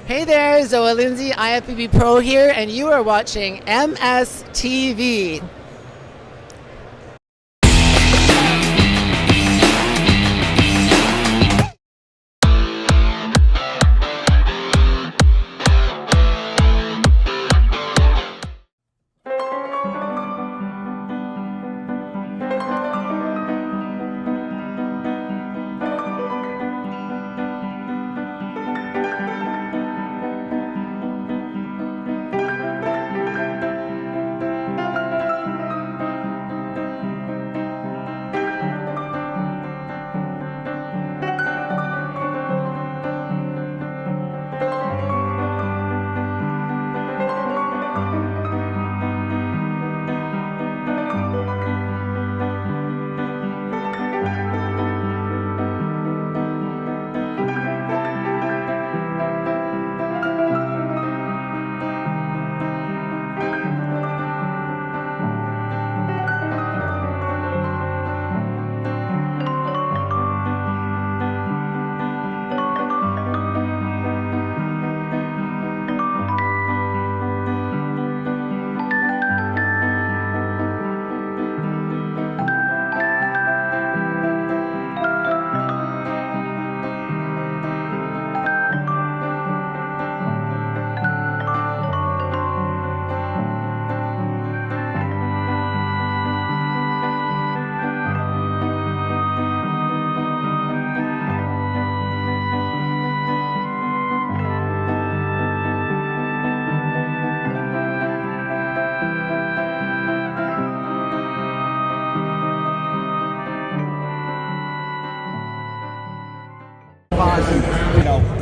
Hey there, Zoe Lindsay, IFBB Pro here, and you are watching MSTV.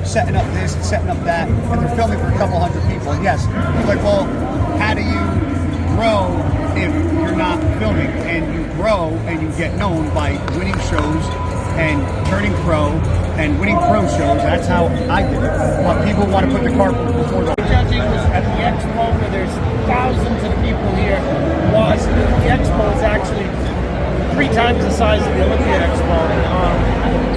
Setting up this and setting up that, and they're filming for a couple hundred people. And yes, you're like, well, how do you grow if you're not filming? And you grow and you get known by winning shows and turning pro and winning pro shows. That's how I did it. But people want to put the cart before the judging was at the Expo, where there's thousands of people here. The Expo is actually 3 times the size of the Olympia Expo.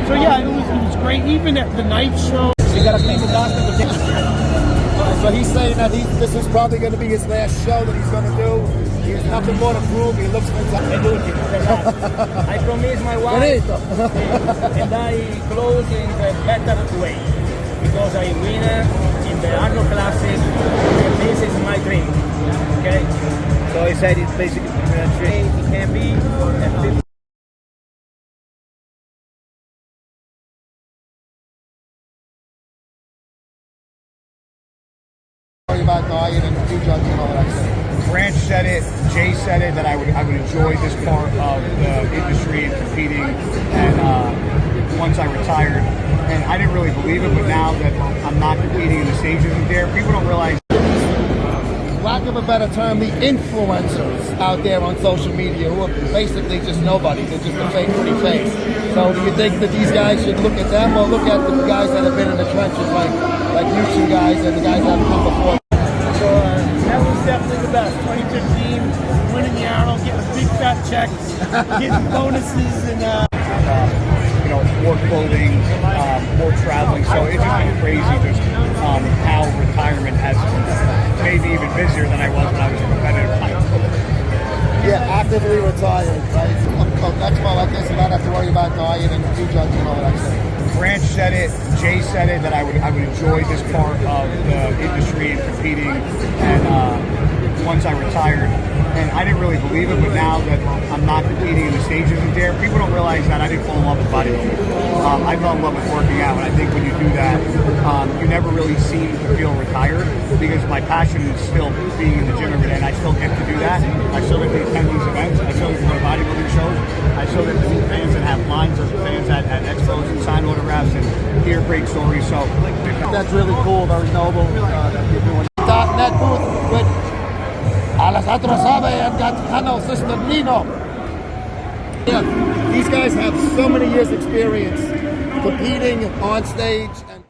So yeah, it was great. Even at the night show. You got to clean the dust of the So he's saying that this is probably going to be his last show that he's going to do. He has nothing more to prove. He looks fantastic. I promise my wife, and I close in the better way, because I win in the Arnold Classic, and this is my dream. Okay? So he said it's basically train. He can be at 50. About diet and food judging and all that stuff. Branch said it, Jay said it, that I would enjoy this part of the industry and competing, and once I retired, and I didn't really believe it, but now that I'm not competing in the stages and there, people don't realize. Lack of a better term, the influencers out there on social media who are basically just nobodies. They're just a fake pretty face. So do you think that these guys should look at them, or look at the guys that have been in the trenches like you two guys and the guys that have come before? So that was definitely the best. 2015, winning the Arnold, getting a big fat check, getting bonuses, and more clothing, more traveling. So it's just been crazy just how retirement has made me even busier than I was when I was a competitive hiker. Yeah, actively retired, right? That's more like this, and not have to worry about diet and food judging and all that stuff. Branch said it, Jay said it, that I would enjoy this part of the industry and competing, and once I retired, and I didn't really believe it, but now that I'm not competing in the stages and there, people don't realize that I didn't fall in love with bodybuilding. I fell in love with working out, and I think when you do that, you never really seem to feel retired, because my passion is still being in the gym every day, and I still get to do that. I still get to attend these events, I still get to go to bodybuilding shows, I still get to meet fans and have lines of fans at expos and sign autographs and hear great stories. So that's really cool, very noble that you're doing. Net booth with Alessandro Savi and Gianna Cisternino. Yeah, these guys have so many years experience competing on stage. And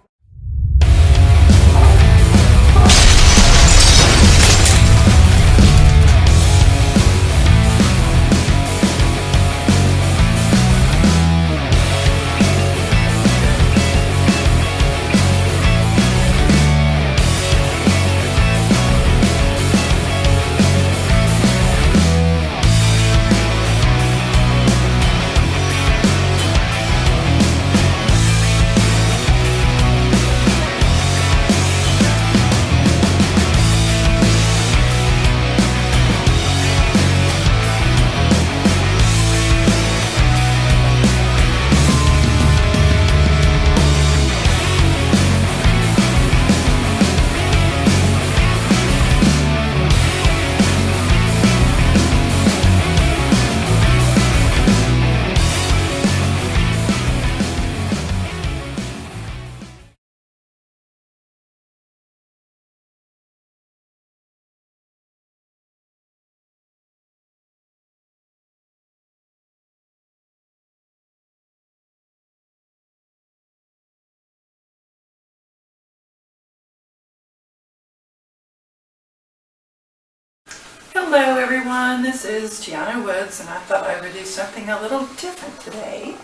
Hello everyone, this is Gianna Woods, and I thought I would do something a little different today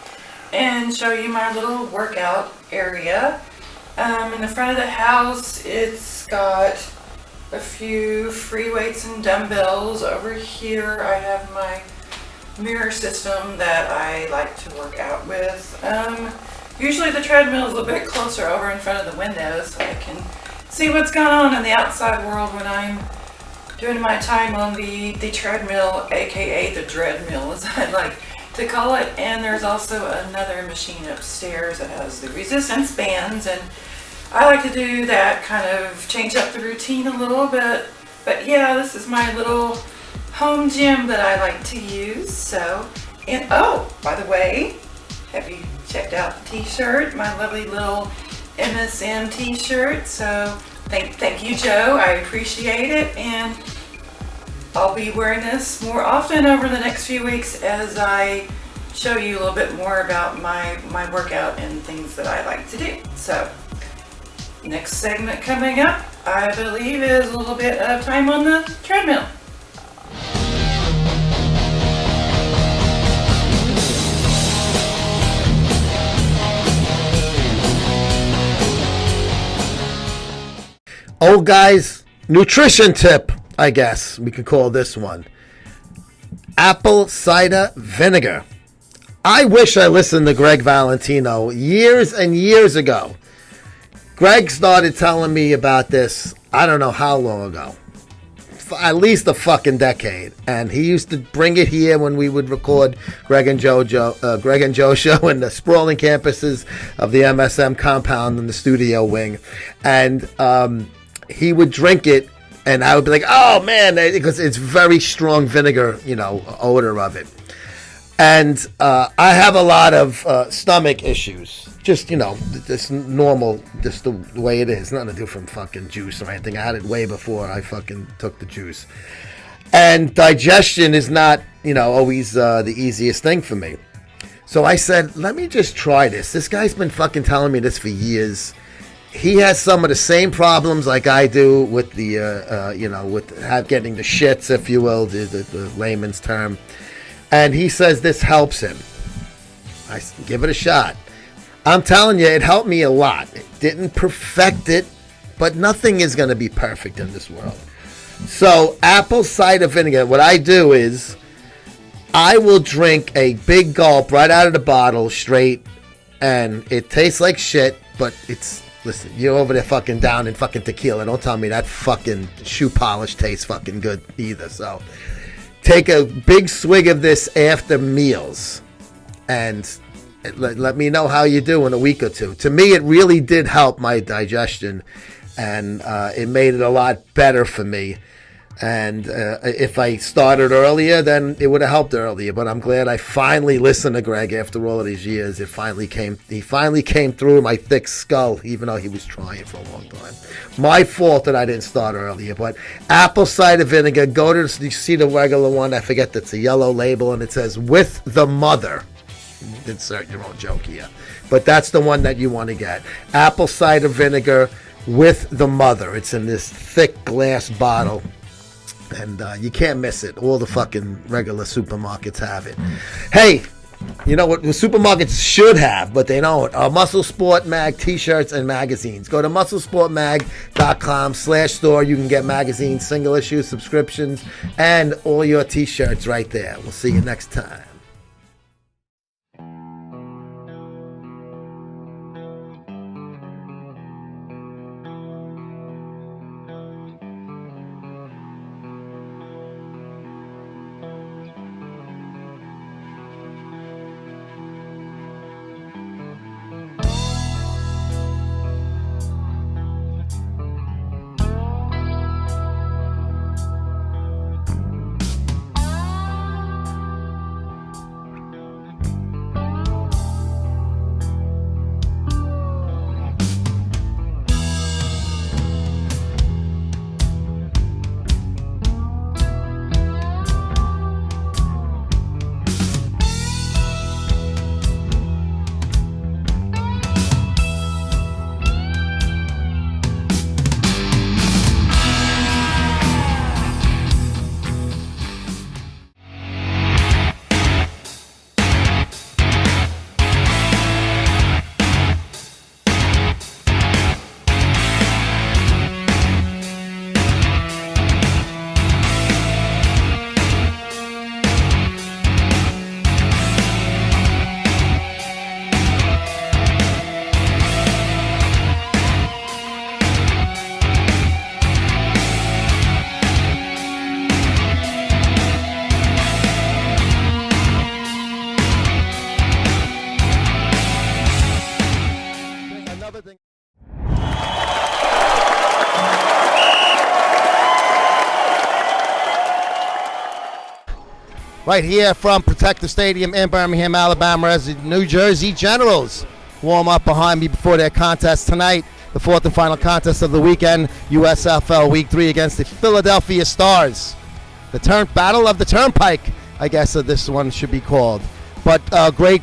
and show you my little workout area. In the front of the house, it's got a few free weights and dumbbells. Over here I have my mirror system that I like to work out with. Usually the treadmill is a bit closer over in front of the window so I can see what's going on in the outside world when I'm doing my time on the treadmill, aka the dreadmill as I like to call it. And there's also another machine upstairs that has the resistance bands, and I like to do that, kind of change up the routine a little bit. But yeah, this is my little home gym that I like to use. So, and oh, by the way, have you checked out the t-shirt, my lovely little MSM t-shirt? So thank you, Joe, I appreciate it, and I'll be wearing this more often over the next few weeks as I show you a little bit more about my workout and things that I like to do. So next segment coming up, I believe, is a little bit of time on the treadmill. Old guys, nutrition tip, I guess we could call this one. Apple cider vinegar. I wish I listened to Greg Valentino years and years ago. Greg started telling me about this, I don't know how long ago. At least a fucking decade. And he used to bring it here when we would record Greg and Joe show in the sprawling campuses of the MSM compound in the studio wing. And he would drink it, and I would be like, oh man, because it's very strong vinegar, odor of it. And I have a lot of stomach issues. Just, just normal, just the way it is. Nothing to do from fucking juice or anything. I had it way before I fucking took the juice. And digestion is not, always the easiest thing for me. So I said, let me just try this. This guy's been fucking telling me this for years. He has some of the same problems like I do with the, getting the shits, if you will, the layman's term. And he says this helps him. I said, give it a shot. I'm telling you, it helped me a lot. It didn't perfect it, but nothing is going to be perfect in this world. So apple cider vinegar, what I do is I will drink a big gulp right out of the bottle straight, and it tastes like shit, but it's... Listen, you're over there fucking down in fucking tequila. Don't tell me that fucking shoe polish tastes fucking good either. So take a big swig of this after meals and let me know how you do in a week or two. To me, it really did help my digestion, and it made it a lot better for me. And if I started earlier, then it would have helped earlier. But I'm glad I finally listened to Greg after all of these years. He finally came through my thick skull, even though he was trying for a long time. My fault that I didn't start earlier. But apple cider vinegar, you see the regular one. I forget that's a yellow label, and it says with the mother. Insert your own joke here. But that's the one that you want to get. Apple cider vinegar with the mother. It's in this thick glass bottle. And you can't miss it. All the fucking regular supermarkets have it. Hey, you know what the supermarkets should have, but they don't? MuscleSport Mag t-shirts and magazines. Go to musclesportmag.com/store. You can get magazines, single issue subscriptions, and all your t-shirts right there. We'll see you next time. right here from Protective Stadium in Birmingham, Alabama, as the New Jersey Generals warm up behind me before their contest tonight, the fourth and final contest of the weekend, USFL Week 3 against the Philadelphia Stars. The Battle of the Turnpike, I guess this one should be called. But great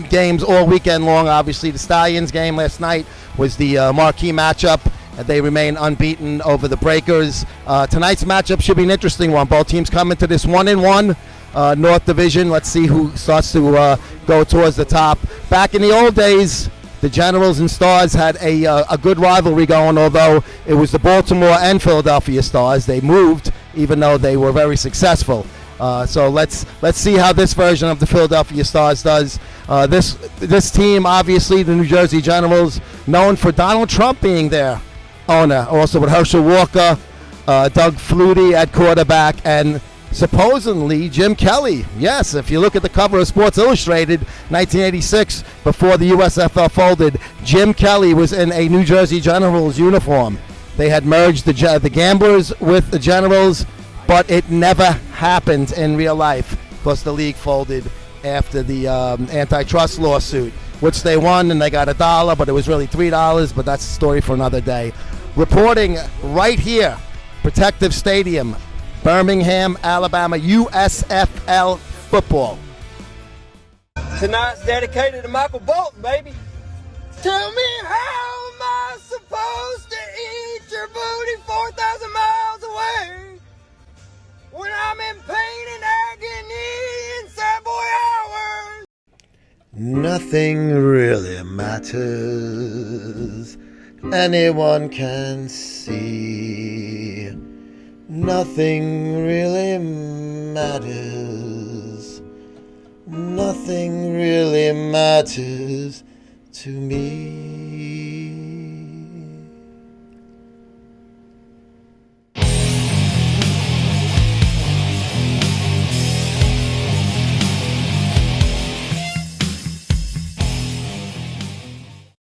games all weekend long. Obviously, the Stallions game last night was the marquee matchup. They remain unbeaten over the Breakers. Tonight's matchup should be an interesting one. Both teams come into this 1-1 North Division. Let's see who starts to go towards the top. Back in the old days, the Generals and Stars had a good rivalry going, although it was the Baltimore and Philadelphia Stars. They moved, even though they were very successful. So let's see how this version of the Philadelphia Stars does. This team, obviously, the New Jersey Generals, known for Donald Trump being their owner, also with Herschel Walker, Doug Flutie at quarterback, and supposedly Jim Kelly. Yes, if you look at the cover of Sports Illustrated, 1986, before the USFL folded, Jim Kelly was in a New Jersey Generals uniform. They had merged the Gamblers with the Generals, but it never happened in real life because the league folded after the antitrust lawsuit, which they won and they got $1, but it was really $3, but that's a story for another day. Reporting right here, Protective Stadium, Birmingham, Alabama, USFL football. Tonight's dedicated to Michael Bolton, baby. Tell me, how am I supposed to eat your booty 4,000 miles away when I'm in pain and agony in sad boy hours? Nothing really matters. Anyone can see. Nothing really matters. Nothing really matters to me.